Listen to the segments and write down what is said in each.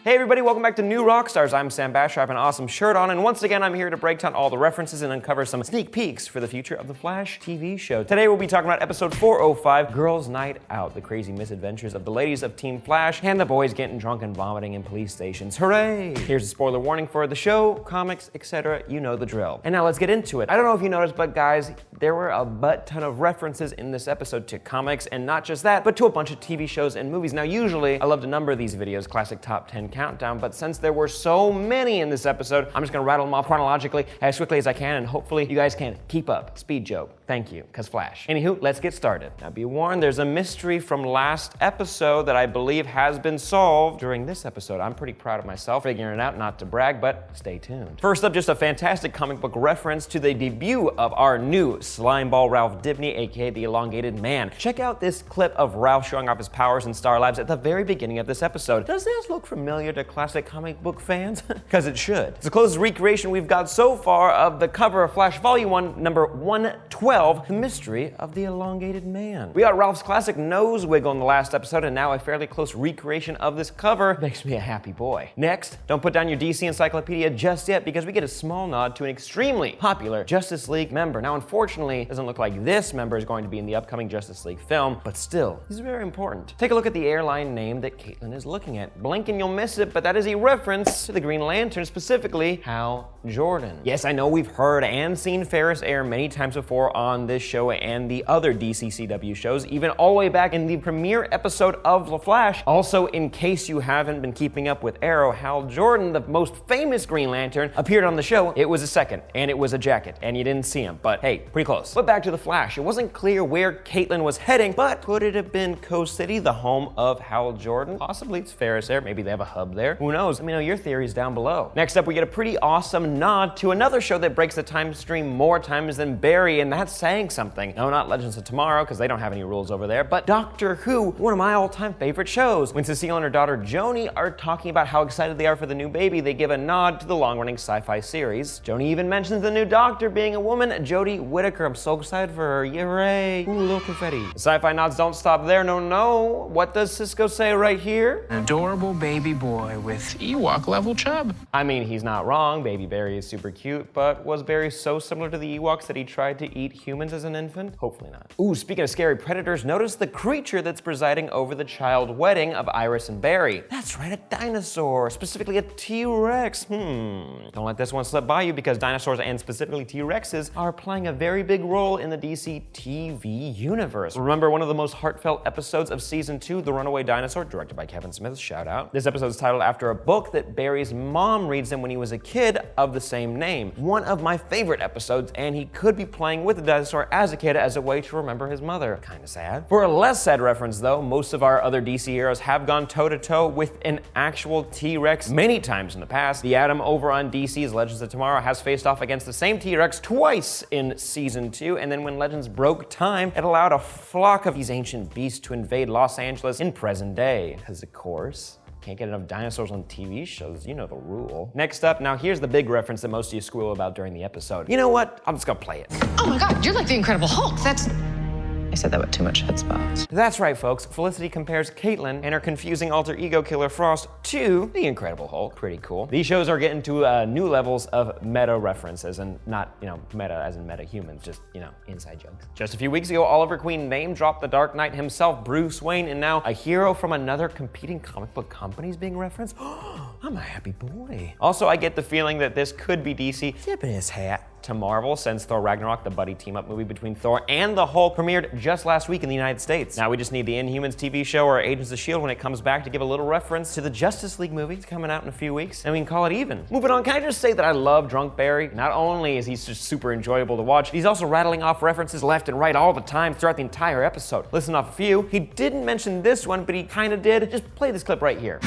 Hey everybody, welcome back to New Rockstars. I'm Sam Bashor, I have an awesome shirt on, and once again I'm here to break down all the references and uncover some sneak peeks for the future of the Flash TV show. Today we'll be talking about episode 405, Girls Night Out, the crazy misadventures of the ladies of Team Flash and the boys getting drunk and vomiting in police stations. Hooray! Here's a spoiler warning for the show, comics, etc. You know the drill. And now let's get into it. I don't know if you noticed, but guys, there were a butt ton of references in this episode to comics, and not just that, but to a bunch of TV shows and movies. Now usually, I love to number these videos, classic top 10 countdown, but since there were so many in this episode, I'm just gonna rattle them off chronologically as quickly as I can, and hopefully you guys can keep up. Speed joke. Thank you, cause Flash. Anywho, let's get started. Now be warned, there's a mystery from last episode that I believe has been solved during this episode. I'm pretty proud of myself figuring it out, not to brag, but stay tuned. First up, just a fantastic comic book reference to the debut of our new slimeball Ralph Dibny, aka the Elongated Man. Check out this clip of Ralph showing off his powers in Star Labs at the very beginning of this episode. Does this look familiar to classic comic book fans? Because it should. It's the closest recreation we've got so far of the cover of Flash Volume 1, number 112, The Mystery of the Elongated Man. We got Ralph's classic nose wiggle in the last episode, and now a fairly close recreation of this cover makes me a happy boy. Next, don't put down your DC encyclopedia just yet, because we get a small nod to an extremely popular Justice League member. Now, unfortunately, it doesn't look like this member is going to be in the upcoming Justice League film, but still, he's very important. Take a look at the airline name that Caitlin is looking at. Blink and you'll miss it, but that is a reference to the Green Lantern, specifically Hal Jordan. Yes, I know we've heard and seen Ferris air many times before on this show and the other DC CW shows, even all the way back in the premiere episode of The Flash. Also, in case you haven't been keeping up with Arrow, Hal Jordan, the most famous Green Lantern, appeared on the show. It was a second, and it was a jacket, and you didn't see him, but hey, pretty close. But back to The Flash. It wasn't clear where Caitlin was heading, but could it have been Coast City, the home of Hal Jordan? Possibly it's Ferris air, maybe they have a hub there. Who knows? Let me know your theories down below. Next up, we get a pretty awesome nod to another show that breaks the time stream more times than Barry, and that's saying something. No, not Legends of Tomorrow, because they don't have any rules over there, but Doctor Who, one of my all-time favorite shows. When Cecile and her daughter Joni are talking about how excited they are for the new baby, they give a nod to the long-running sci-fi series. Joni even mentions the new Doctor being a woman, Jodie Whittaker. I'm so excited for her. Yay! Ooh, little confetti. The sci-fi nods don't stop there. No. What does Cisco say right here? An adorable baby boy with Ewok-level chub. I mean, he's not wrong. Baby Barry is super cute, but was Barry so similar to the Ewoks that he tried to eat humans as an infant? Hopefully not. Ooh, speaking of scary predators, notice the creature that's presiding over the child wedding of Iris and Barry. That's right, a dinosaur, specifically a T-Rex. Don't let this one slip by you, because dinosaurs and specifically T-Rexes are playing a very big role in the DC TV universe. Remember one of the most heartfelt episodes of season 2, The Runaway Dinosaur, directed by Kevin Smith, shout out. This episode is titled after a book that Barry's mom reads him when he was a kid of the same name. One of my favorite episodes, and he could be playing with the dinosaur as a kid as a way to remember his mother. Kinda sad. For a less sad reference though, most of our other DC heroes have gone toe-to-toe with an actual T-Rex many times in the past. The Atom over on DC's Legends of Tomorrow has faced off against the same T-Rex twice in season 2, and then when Legends broke time, it allowed a flock of these ancient beasts to invade Los Angeles in present day. Because of course, can't get enough dinosaurs on TV shows, you know the rule. Next up, now here's the big reference that most of you squeal about during the episode. You know what? I'm just gonna play it. Oh my God, you're like the Incredible Hulk. I said that with too much chutzpah. That's right, folks. Felicity compares Caitlin and her confusing alter ego killer Frost to the Incredible Hulk. Pretty cool. These shows are getting to new levels of meta references, and not, meta as in meta humans, just, inside jokes. Just a few weeks ago, Oliver Queen name dropped the Dark Knight himself, Bruce Wayne, and now a hero from another competing comic book company is being referenced. I'm a happy boy. Also, I get the feeling that this could be DC tipping his hat to Marvel, since Thor Ragnarok, the buddy team-up movie between Thor and the Hulk, premiered just last week in the United States. Now we just need the Inhumans TV show or Agents of S.H.I.E.L.D. when it comes back to give a little reference to the Justice League movie. It's coming out in a few weeks, and we can call it even. Moving on, can I just say that I love Drunk Barry? Not only is he just super enjoyable to watch, he's also rattling off references left and right all the time throughout the entire episode. Listen off a few. He didn't mention this one, but he kinda did. Just play this clip right here.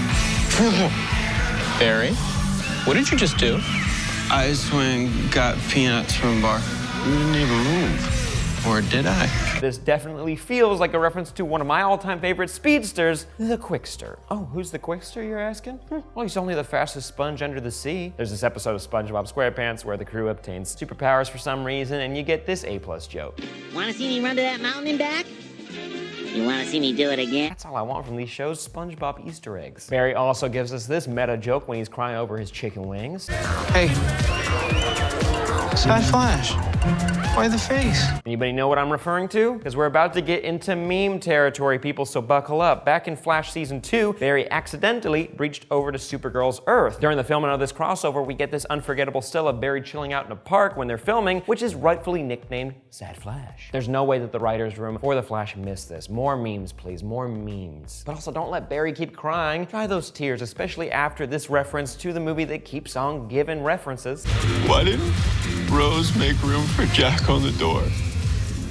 Barry, what did you just do? I just went and got peanuts from a bar. You didn't even move. Or did I? This definitely feels like a reference to one of my all-time favorite speedsters, the Quickster. Oh, who's the Quickster, you're asking? Well, he's only the fastest sponge under the sea. There's this episode of SpongeBob SquarePants where the crew obtains superpowers for some reason, and you get this A+ joke. Wanna see me run to that mountain and back? You want to see me do it again? That's all I want from these shows, SpongeBob Easter eggs. Barry also gives us this meta joke when he's crying over his chicken wings. Hey, Side Flash, why the face? Anybody know what I'm referring to? Because we're about to get into meme territory, people, so buckle up. Back in Flash Season 2, Barry accidentally breached over to Supergirl's Earth. During the filming of this crossover, we get this unforgettable still of Barry chilling out in a park when they're filming, which is rightfully nicknamed Sad Flash. There's no way that the writer's room or the Flash missed this. More memes, please, more memes. But also, don't let Barry keep crying. Dry those tears, especially after this reference to the movie that keeps on giving references. Why didn't Rose make room for Jack on the door?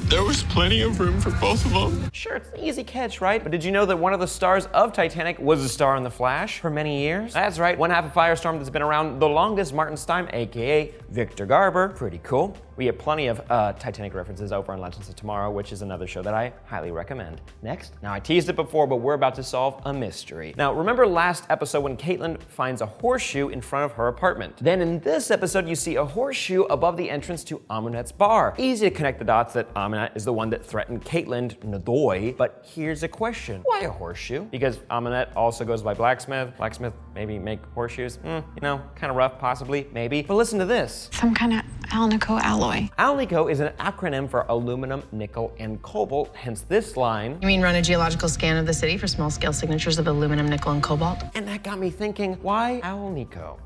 There was plenty of room for both of them. Sure, it's an easy catch, right? But did you know that one of the stars of Titanic was a star in The Flash for many years? That's right, one half of Firestorm that's been around the longest, Martin Stein, aka Victor Garber. Pretty cool. We have plenty of Titanic references over on Legends of Tomorrow, which is another show that I highly recommend. Next, now I teased it before, but we're about to solve a mystery. Now, remember last episode when Caitlin finds a horseshoe in front of her apartment? Then in this episode, you see a horseshoe above the entrance to Amunet's bar. Easy to connect the dots that Amunet is the one that threatened Caitlin Nadoy, but here's a question. Why a horseshoe? Because Amunet also goes by Blacksmith. Blacksmith maybe make horseshoes? You know, kind of rough, possibly, maybe. But listen to this. Some kind of alnico alloy. Alnico is an acronym for aluminum, nickel, and cobalt, hence this line. You mean run a geological scan of the city for small-scale signatures of aluminum, nickel, and cobalt? And that got me thinking, why Alnico?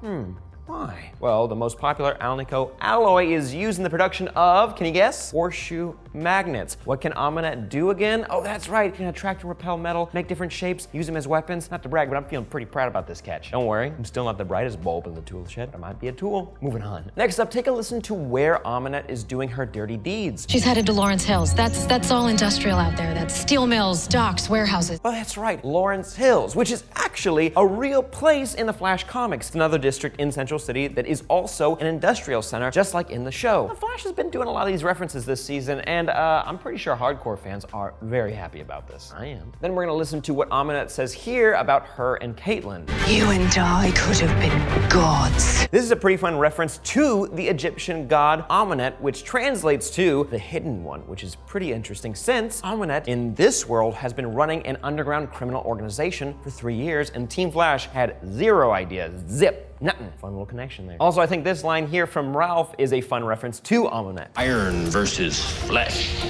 Why? Well, the most popular Alnico alloy is used in the production of, can you guess? Horseshoe magnets. What can Amunet do again? Oh, that's right. It can attract and repel metal, make different shapes, use them as weapons. Not to brag, but I'm feeling pretty proud about this catch. Don't worry, I'm still not the brightest bulb in the tool shed, but I might be a tool. Moving on. Next up, take a listen to where Amunet is doing her dirty deeds. She's headed to Lawrence Hills. That's all industrial out there. That's steel mills, docks, warehouses. Oh, that's right, Lawrence Hills, which is actually a real place in the Flash comics. It's another district in Central City that is also an industrial center, just like in the show. The Flash has been doing a lot of these references this season, and I'm pretty sure hardcore fans are very happy about this. I am. Then we're gonna listen to what Amunet says here about her and Caitlin. You and I could have been gods. This is a pretty fun reference to the Egyptian god Amunet, which translates to the Hidden One, which is pretty interesting since Amunet in this world has been running an underground criminal organization for 3 years, and Team Flash had zero idea, zip. Nothing. Fun little connection there. Also, I think this line here from Ralph is a fun reference to Amunet. Iron versus flesh.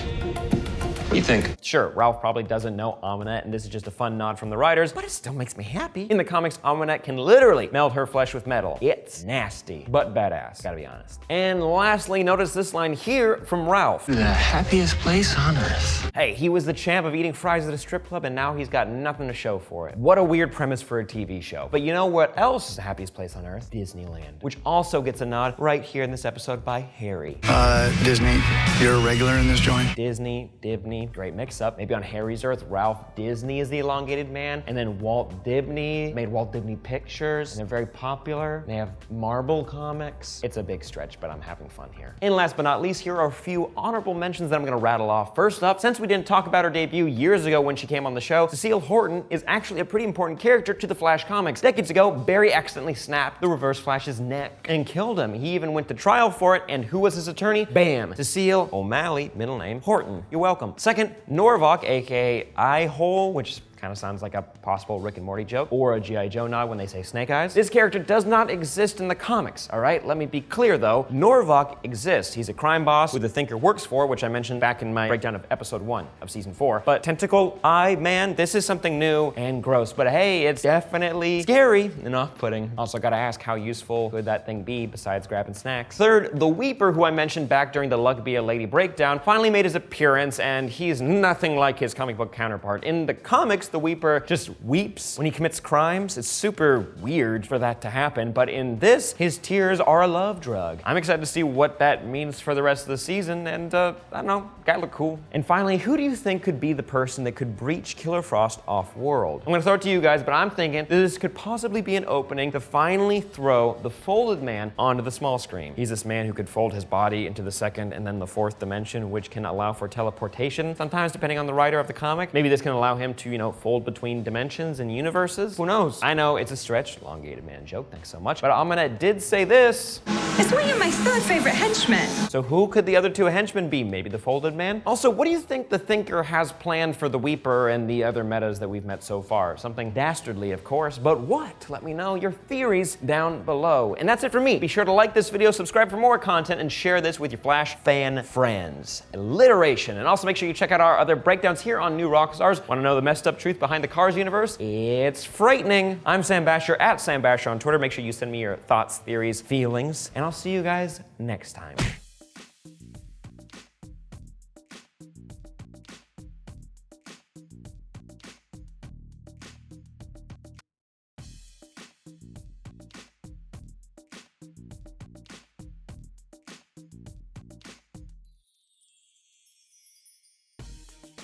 What do you think? Sure, Ralph probably doesn't know Amunet, and this is just a fun nod from the writers, but it still makes me happy. In the comics, Amunet can literally melt her flesh with metal. It's nasty, but badass, gotta be honest. And lastly, notice this line here from Ralph. The happiest place on earth. Hey, he was the champ of eating fries at a strip club, and now he's got nothing to show for it. What a weird premise for a TV show. But you know what else is the happiest place on earth? Disneyland, which also gets a nod right here in this episode by Harry. Disney, you're a regular in this joint? Disney, Dibny, great mix-up. Maybe on Harry's Earth, Ralph Dibny is the elongated man, and then Walt Dibny made Walt Dibny Pictures, and they're very popular. They have Marvel comics. It's a big stretch, but I'm having fun here. And last but not least, here are a few honorable mentions that I'm gonna rattle off. First up, since we didn't talk about her debut years ago when she came on the show, Cecile Horton is actually a pretty important character to the Flash comics. Decades ago, Barry accidentally snapped the Reverse Flash's neck and killed him. He even went to trial for it, and who was his attorney? Bam! Cecile O'Malley, middle name, Horton. You're welcome. Second, Norvock, aka Eyehole, which kind of sounds like a possible Rick and Morty joke, or a G.I. Joe nod when they say Snake Eyes. This character does not exist in the comics, all right? Let me be clear though, Norvock exists. He's a crime boss who the Thinker works for, which I mentioned back in my breakdown of episode 1 of season 4. But Tentacle Eye Man, this is something new and gross, but hey, it's definitely scary and off-putting. Also gotta ask, how useful could that thing be besides grabbing snacks? Third, the Weeper, who I mentioned back during the Luck Be a Lady breakdown, finally made his appearance, and he's nothing like his comic book counterpart. In the comics, the Weeper just weeps when he commits crimes. It's super weird for that to happen, but in this, his tears are a love drug. I'm excited to see what that means for the rest of the season, and I don't know, guy look cool. And finally, who do you think could be the person that could breach Killer Frost off-world? I'm gonna throw it to you guys, but I'm thinking that this could possibly be an opening to finally throw the folded man onto the small screen. He's this man who could fold his body into the second and then the fourth dimension, which can allow for teleportation, sometimes depending on the writer of the comic. Maybe this can allow him to, fold between dimensions and universes? Who knows? I know it's a stretched, elongated man joke, thanks so much. But Amunet did say this. It's one of my third favorite henchmen. So who could the other two henchmen be? Maybe the folded man? Also, what do you think the Thinker has planned for the Weeper and the other metas that we've met so far? Something dastardly, of course, but what? Let me know your theories down below. And that's it for me. Be sure to like this video, subscribe for more content, and share this with your Flash fan friends. Alliteration. And also make sure you check out our other breakdowns here on New Rockstars. Want to know the messed up truth behind the Cars universe? It's frightening. I'm Sam Bashor, at Sam Bashor on Twitter. Make sure you send me your thoughts, theories, feelings, and I'll see you guys next time.